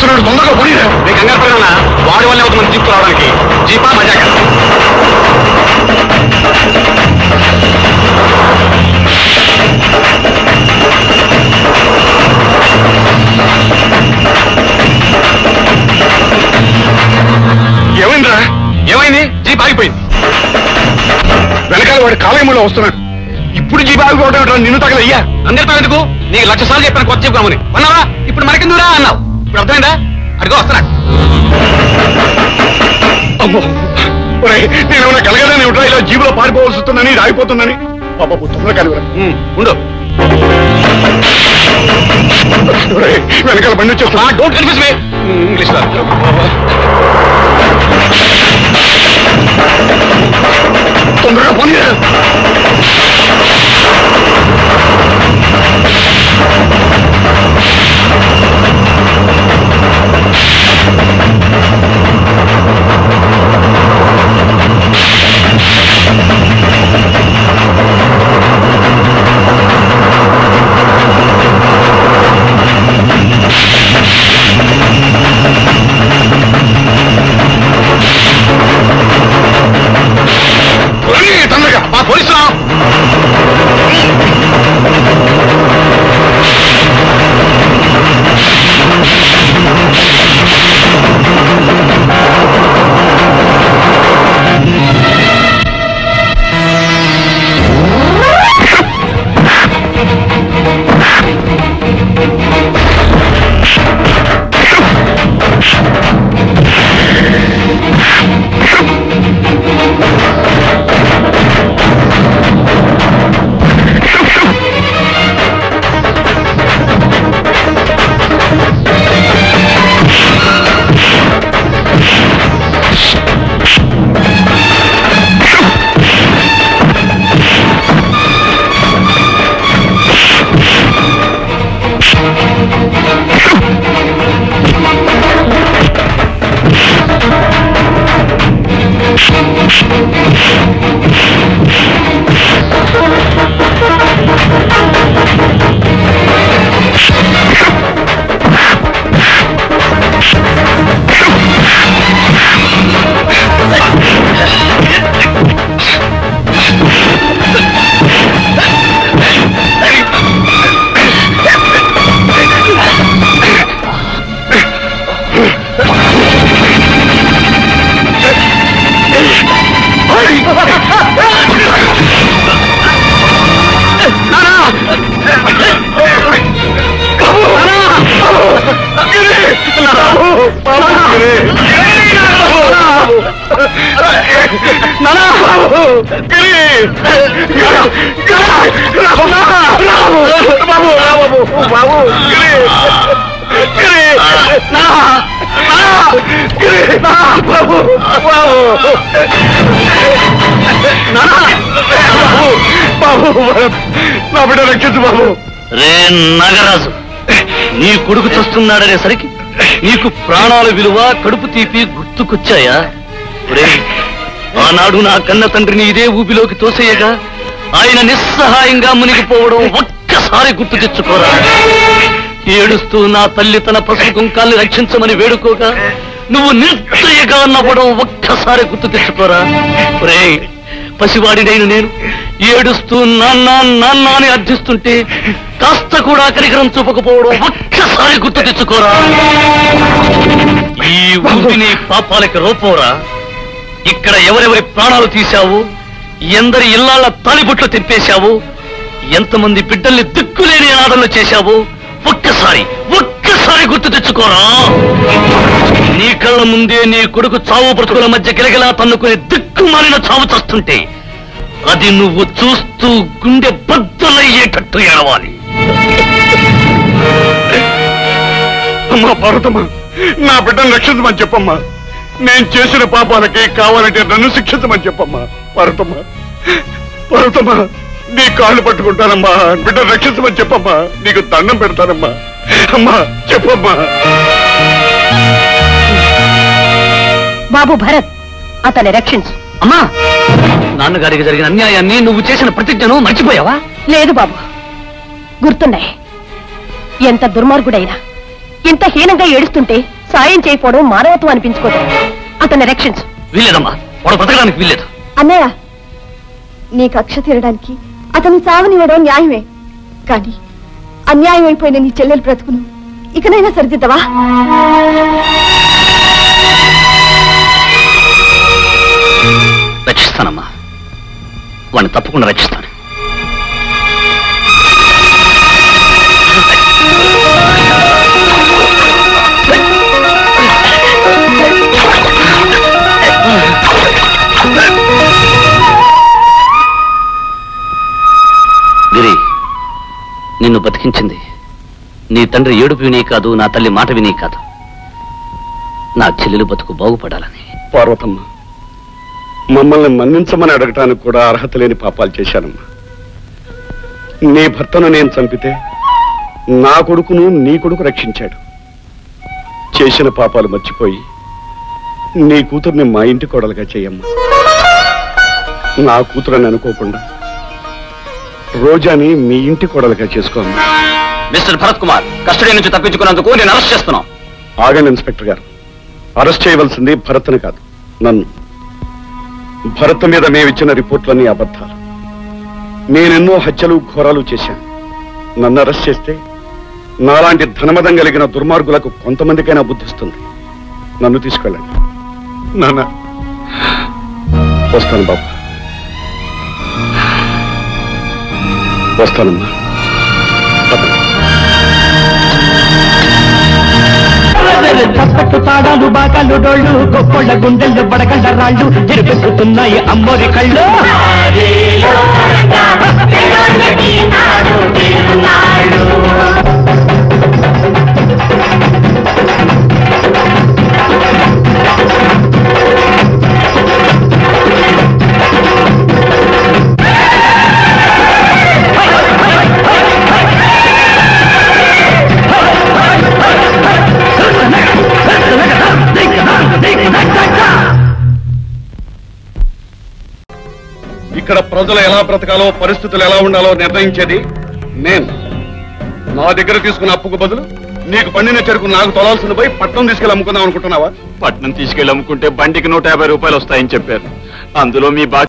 వస్తున్నాడు, తొందరగా పోనీ. నీకు కంగారు పడినా వాడి వల్లే అవుతుంది జీప్ రావడానికి. జీపా మజాక? ఏమైందిరా? ఏమైంది? జీప్ ఆగిపోయింది. వెనకాల వాడి కాలేములో వస్తున్నాడు. ఇప్పుడు జీప్ ఆగిపోవడం నిన్ను తగలయ్యా. అందరితో ఎందుకు? నీకు 1,00,000 సార్లు చెప్పాను కొత్త చెప్పుకోమని. అన్నావా? ఇప్పుడు మనకెందుకురా అన్నావు. ఇప్పుడు అర్థమైందా? అడిగో వస్తున్నాడు. అమ్మో నేనేమన్నా కలగదని ఉంటా, ఇలా జీబులో పారిపోవాల్సి వస్తుందని రాయిపోతుందని. బాబా తొందరగా కలివరా. ఉండు. వెనకాల బండి వచ్చేస్తా. Don't confuse me. ఇంగ్లీష్ తొందరగా పోనీ. తొందరగా మా పోలీసులు. నా బిడ్డ రక్షించు బాబు. రే నాగరాజు, నీ కొడుకు చస్తున్నాడనేసరికి నీకు ప్రాణాల విలువ, కడుపు తీపి గుర్తుకొచ్చాయా? ఆనాడు నా కన్న తండ్రిని ఇదే ఊపిలోకి తోసేయగా ఆయన నిస్సహాయంగా మునిగిపోవడం ఒక్కసారి గుర్తు తెచ్చుకోరా. ఏడుస్తూ నా తల్లి తన పసుపు కుంకాల్ని రక్షించమని వేడుకోగా నువ్వు నిర్దయగా నవ్వడం ఒక్కసారి గుర్తు తెచ్చుకోరా. పసివాడినైన నేను ఏడుస్తూ నాన్న నాన్న అని అర్థిస్తుంటే కాస్త కూడా కనికరం చూపకపోవడం ఒక్కసారి గుర్తు తెచ్చుకోరా. ఈ ఊపిని పాపాలకి రూపంరా. ఇక్కడ ఎవరెవరి ప్రాణాలు తీశావు, ఎందరి ఇళ్లాళ్ళ తాలిబొట్లు తెంపేశావు, ఎంతమంది బిడ్డల్ని దిక్కులేని అనాథలు చేశావు ఒక్కసారి గుర్తు తెచ్చుకోరా. నీ కళ్ళ ముందే నీ కొడుకు చావు బ్రతుకుల మధ్య గిలగిలా తన్నుకుని దిక్కుమాలిన చావు చస్తుంటే అది నువ్వు చూస్తూ గుండె బద్దలయ్యేటట్టు ఏడవాలి. అమ్మా పార్వతమ్మ, నా బిడ్డను రక్షించమని చెప్పమ్మా. నేను చేసిన పాపాలకి కావాలంటే నన్ను శిక్షించమని చెప్పమ్మా. పార్వతమ్మ నీ కాళ్ళు పట్టుకుంటానమ్మా. బిడ్డను రక్షించమని చెప్పమ్మా. నీకు దండం పెడతానమ్మా. అమ్మా చెప్పమ్మా. బాబు భరత్, అతన్ని రక్షించు. అమ్మా, నాన్నగారికి జరిగిన అన్యాయాన్ని, నువ్వు చేసిన ప్రతిజ్ఞను మర్చిపోయావా? లేదు బాబు, గుర్తున్నాయి. ఎంత దుర్మార్గుడైనా ఇంత హీనంగా ఏడుస్తుంటే సాయం చేయకపోవడం మానవత్వం అనిపించుకోదు. అతన్ని రక్షించు. వీల్లేదమ్మా, వాడు బ్రతకడానికి వీల్లేదు. అన్నయ్య, నీ కక్ష తీరడానికి అతను సావనివ్వడం న్యాయమే. కానీ అన్యాయం అయిపోయిన నీ చెల్లెలు బ్రతుకును ఇకనైనా సరిదిద్దవా? రక్షిస్తానమ్మా, వాడిని తప్పకుండా రక్షిస్తాను. గిరి, నిన్ను బతికించింది నీ తండ్రి ఏడుపు విని కాదు, నా తల్లి మాట విని కాదు, నా చెల్లెలు బతుకు బాగుపడాలని. పార్వతమ్మ, మమ్మల్ని మన్నించమని అడగటానికి కూడా అర్హత లేని పాపాలు చేశానమ్మా. నీ భర్తను నేను చంపితే నా కొడుకును నీ కొడుకు రక్షించాడు. చేసిన పాపాలు మర్చిపోయి నీ కూతుర్ని మా ఇంటి కోడలుగా చేయమ్మా. నా కూతురని అనుకోకుండా రోజాని మీ ఇంటి కోడలుగా చేసుకోమ్మా. మిస్టర్ భరత్ కుమార్, కస్టడీ నుంచి తప్పించుకున్నందుకు నేను అరెస్ట్ చేస్తున్నాను. ఆగండి ఇన్స్పెక్టర్ గారు. అరెస్ట్ చేయవలసింది భరత్ని కాదు, నన్ను. భరత్ మీద మేమిచ్చిన రిపోర్ట్లన్నీ అబద్ధాలు. నేనెన్నో హత్యలు ఘోరాలు చేశాను. నన్ను అరెస్ట్ చేస్తే నాలాంటి ధనమదం కలిగిన దుర్మార్గులకు కొంతమందికైనా బుద్ధిస్తుంది. నన్ను తీసుకెళ్ళండి. నాన్న, వస్తాను బాబు, వస్తానమ్మా. చప్పట్టు తాడాలు బాకాలు డోళ్ళు గొప్పళ్ళ గుండెళ్ళు బడగళ్ళ రాళ్ళు ఎరుపెక్కుతున్నాయి అమ్మోరి కళ్ళు. ఇక్కడ ప్రజలు ఎలా బ్రతకాలో, పరిస్థితులు ఎలా ఉండాలో నిర్ణయించేది నేను. నా దగ్గర తీసుకున్న అప్పుకు బదులు నీకు పండిన చెరుకు నాకు తొలాల్సిన పోయి పట్నం తీసుకెళ్ళి అమ్ముకుందాం అనుకుంటున్నావా? పట్నం తీసుకెళ్ళి అమ్ముకుంటే బండికి 150 రూపాయలు వస్తాయని చెప్పారు. అందులో మీ